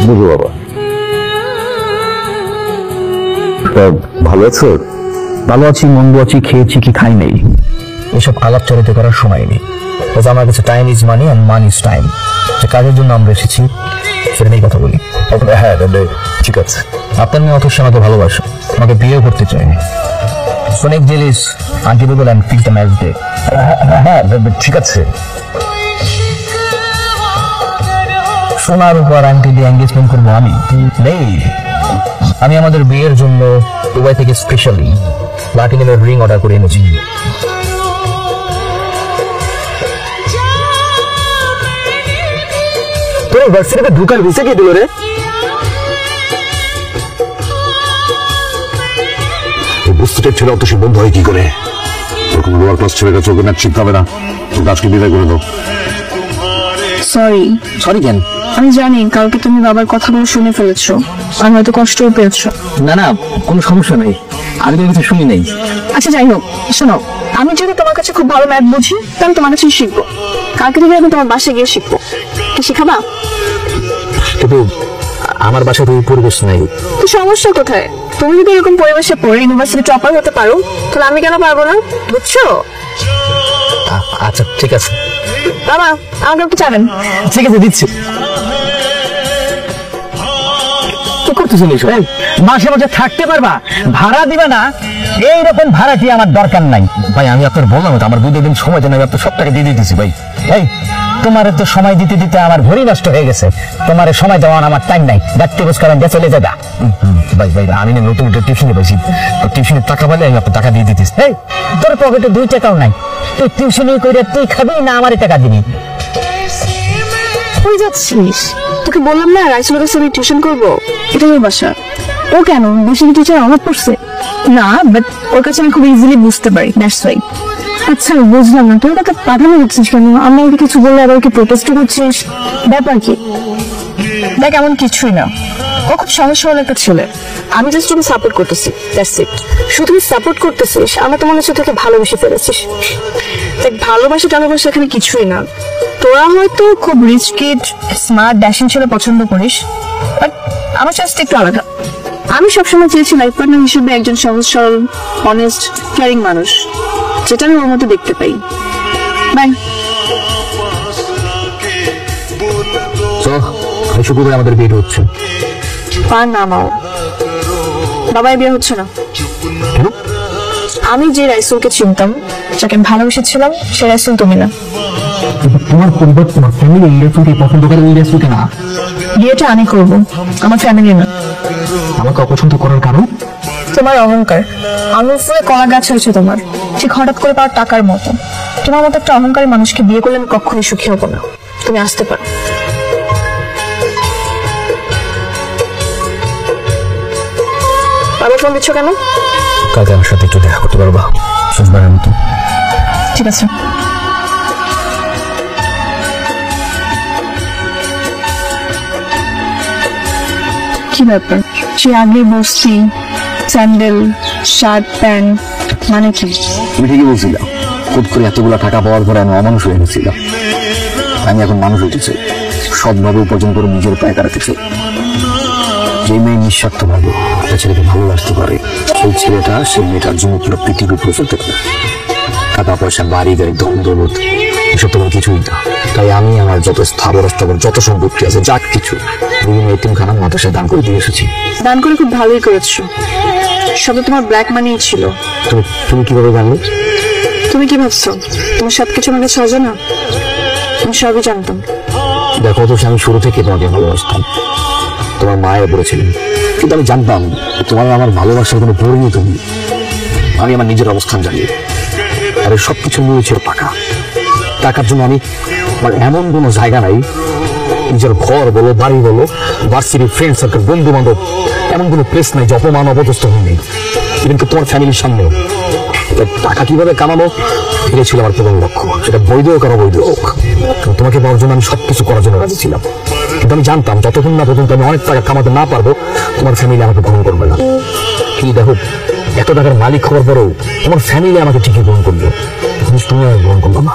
বুঝো বাবা। ভালো আছো? ভালো আছি, মন্দ আছি, খেয়েছি কি খাই নেই, এসব আলাপ চালিত করার সময় নেই। আমার কাছে time is money and money is time. যে কাজের জন্য আমরা এসেছি সেটা নিয়ে কথা বলি। হ্যাঁ ঠিক আছে। আপনার মেয়ে অথচ আমাকে ভালোবাসো, আমাকে বিয়ে করতে চাই। সোনেক jealous unforgivable and feel the match day. হ্যাঁ ঠিক আছে। সোনার উপর আংটি দিয়ে এঙ্গেজমেন্ট করবো আমি? নেই, আমি আমাদের বিয়ের জন্য দুবাই থেকে স্পেশালি প্লাটিনামের রিং অর্ডার করে এনেছি। তোর ভার্সিটিতে ঢুকার ভিসা কে দিল রে? বুঝতে ছেলে অত সে বন্ধ হয় কি করে? ওরকম লোয়ার ক্লাস ছেলেটা চোখে না চিন্তা হবে না, তোর আজকে বিদায় করে দাও। সরি কেন? আমি জানি কালকে তুমি বাবার কথাগুলো শুনে ফেলেছো আর হয়তো কষ্টও পেয়েছো। না কোনো সমস্যা নেই, আমি তো কিছু শুনি নাই। আচ্ছা যাই হোক, শোনো, আমি যদি তোমার কাছে খুব ভালো ম্যাথ বুঝি তাহলে তোমার কাছে শিখবো। কালকে থেকে আমি তোমার বাসায় গিয়ে শিখবো। কি শিখাবা? কিন্তু আমার বাসায় তো এই পরিবেশ নাই। তো সমস্যা কোথায়? তুমি যদি এরকম পরিবেশে পড়ে ইউনিভার্সিটি টপার হতে পারো তাহলে আমি কেন পারবো না? বুঝছো? আচ্ছা ঠিক আছে। বাবা আমাকে একটু চাবেন। ঠিক আছে দিচ্ছি। কি করতেছো নিশো? মাসে মাসে থাকতে পারবা, ভাড়া দিবা না? এইরকম ভাড়াটি আমার দরকার নাই ভাই। আমি আপনার বললাম তো আমার 2 দিন সময় দেন, আমি আপনার সব টাকা দিয়ে দিতেছি ভাই। এই তোমার তো সময় দিতে দিতে আমার ঘড়ি নষ্ট হয়ে গেছে, তোমার সময় দেওয়ার আমার টাইম নাই। ডাক্তার বুঝ করেন চলে যাবা। ভাই আমি না নতুন টিউশনে বসি, টিউশনের টাকা বলে আমি আপনার টাকা দিয়ে দিতেছি। এই তোর পকেটে 2 টাকাও নাই, তুই টিউশনি করে তুই খাবি না আমার টাকা দিবি? কই যাচ্ছিস? তোকে বললাম না রাইসুল কাছে আমি টিউশন করবো, এটাই ওর বাসা। ও কেন বেশি টিচার অভাব পড়ছে? না, বাট ওর কাছে আমি খুব ইজিলি বুঝতে পারি, দ্যাটস ওয়াই। আচ্ছা বুঝলাম না, তুই তাকে পাঠানো হচ্ছিস কেন? আমরা ওকে কিছু বললে আবার কি প্রোটেস্ট করছিস? ব্যাপার কি? দেখ এমন কিছুই না, ও খুব সমস্যা হলো একটা ছেলে। আমি জাস্ট তোকে সাপোর্ট করতেছি, দ্যাটস ইট। শুধু তুই সাপোর্ট করতেছিস, আমরা তো মনে হচ্ছে তোকে ভালোবেসে ফেলেছিস। দেখ ভালোবাসা টালোবাসা এখানে কিছুই না। তোরা হয়তো খুব রিচ কিড, স্মার্ট, ড্যাশিং ছেলে পছন্দ করিস, বাট আমার জাস্ট একটু আলাদা। আমি সবসময় চেয়েছি লাইফ পার্টনার হিসেবে একজন সহজ সরল, অনেস্ট, কেয়ারিং মানুষ, যেটা আমি ওর মধ্যে দেখতে পাই। বাই। শুক্রবার আমাদের বিয়ে হচ্ছে। পার নামাও, বাবাই বিয়ে হচ্ছে না। আমি যে রাইসুলকে চিনতাম, যাকে ভালোবেসেছিলাম, সে রাইসুল তুমি না। তোমার পরিবার, তোমার ফ্যামিলি এই রাইসুলকে পছন্দ করে, এই রাইসুলকে না। বিয়েটা আমি করবো, আমার ফ্যামিলি না। আমাকে অপছন্দ করার কারণ? তোমার অহংকার। আঙুল ফুলে কলা গাছ হয়েছে তোমার, ঠিক হঠাৎ করে পাওয়ার টাকার মতো। তোমার মতো একটা অহংকারী মানুষকে বিয়ে করলে আমি কখনোই সুখী হবো না। তুমি আসতে পারো। বাবা ফোন দিচ্ছ কেন? কালকে আমার সাথে একটু দেখা করতে পারবা? শেষবারের মতো। ঠিক আছে। কি ব্যাপার? সে আগে বসছি, স্যান্ডেল, শার্ট, প্যান্ট, মানে কি? তুমি ঠিকই বলছিলাম, খুব করে এতগুলো টাকা পাওয়ার পরে আমি অমানুষ হয়ে গেছিলাম। আমি এখন মানুষ হইতেছি, সৎভাবে উপার্জন করে নিজের পায়ে দাঁড়াতেছি। যে মেয়ে নিঃস্বার্থভাবে একটা ছেলেকে ভালোবাসতে পারে, সেই ছেলেটা সেই মেয়েটার জন্য পুরো পৃথিবী উপরে ফেলতে পারে। টাকা পয়সা, বাড়ি গাড়ি, ধন দৌলত এসব তোমার কিছুই না। তাই আমি আমার যত স্থাবর অস্থাবর যত সম্পত্তি আছে, যা কিছু বিভিন্ন এতিমখানা মাদ্রাসায় দান করে দিয়ে এসেছি। দান করে খুব ভালোই করেছো, সব তোমার ব্ল্যাক মানিই ছিল। তুমি কিভাবে জানলে? তুমি কি ভাবছো তোমার সবকিছু আমাকে সহজ না? আমি সবই জানতাম। দেখো তো, আমি শুরু থেকে তোমাকে ভালোবাসতাম, তোমার মায়ের পড়েছিলেন, কিন্তু আমি জানতাম তোমার আমার ভালোবাসার কোনো পরিণত নেই। আমি আমার নিজের অবস্থান জানি, আর সবকিছু নিয়েছিল টাকা। টাকার জন্য আমি আমার এমন কোনো জায়গা নাই, নিজের ঘর বলো, বাড়ি বলো, ভার্সিটি, ফ্রেন্ড সার্কেল, বন্ধু বান্ধব, এমন কোনো প্লেস নাই যে অপমান অপদস্থ হয়নি। কিন্তু তোমার ফ্যামিলির সামনেও টাকা কিভাবে কামাবো এটা ছিল আমার প্রধান লক্ষ্য, সেটা বৈধ হোক আর অবৈধ হোক। তোমাকে পাওয়ার জন্য আমি সবকিছু করার জন্য রাজি ছিলাম, কিন্তু আমি জানতাম যতক্ষণ না পর্যন্ত আমি অনেক টাকা কামাতে না পারবো, তোমার ফ্যামিলি আমাকে গ্রহণ করবে না। কিন্তু দেখো, এত টাকার মালিক হওয়ার পরেও তোমার ফ্যামিলি আমাকে ঠিকই গ্রহণ করলো, তুমি আমাকে গ্রহণ করলো না।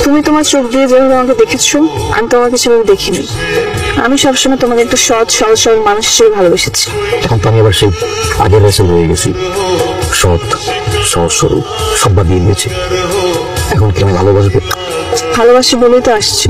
তুমি তোমার চোখ দিয়ে যেভাবে আমাকে দেখেছো, আমি তোমাকে সেভাবে দেখিনি। আমি সবসময় তোমাকে একটা সৎ সহজ সরল মানুষ হিসেবে ভালোবেসেছি। এখন তো আমি আবার সেই আগের রাসেল হয়ে গেছি, সৎ সহজ সরল সব বাদ দিয়ে দিয়েছি। এখন কি আমি ভালোবাসবো? ভালোবাসি বলেই তো আসছি।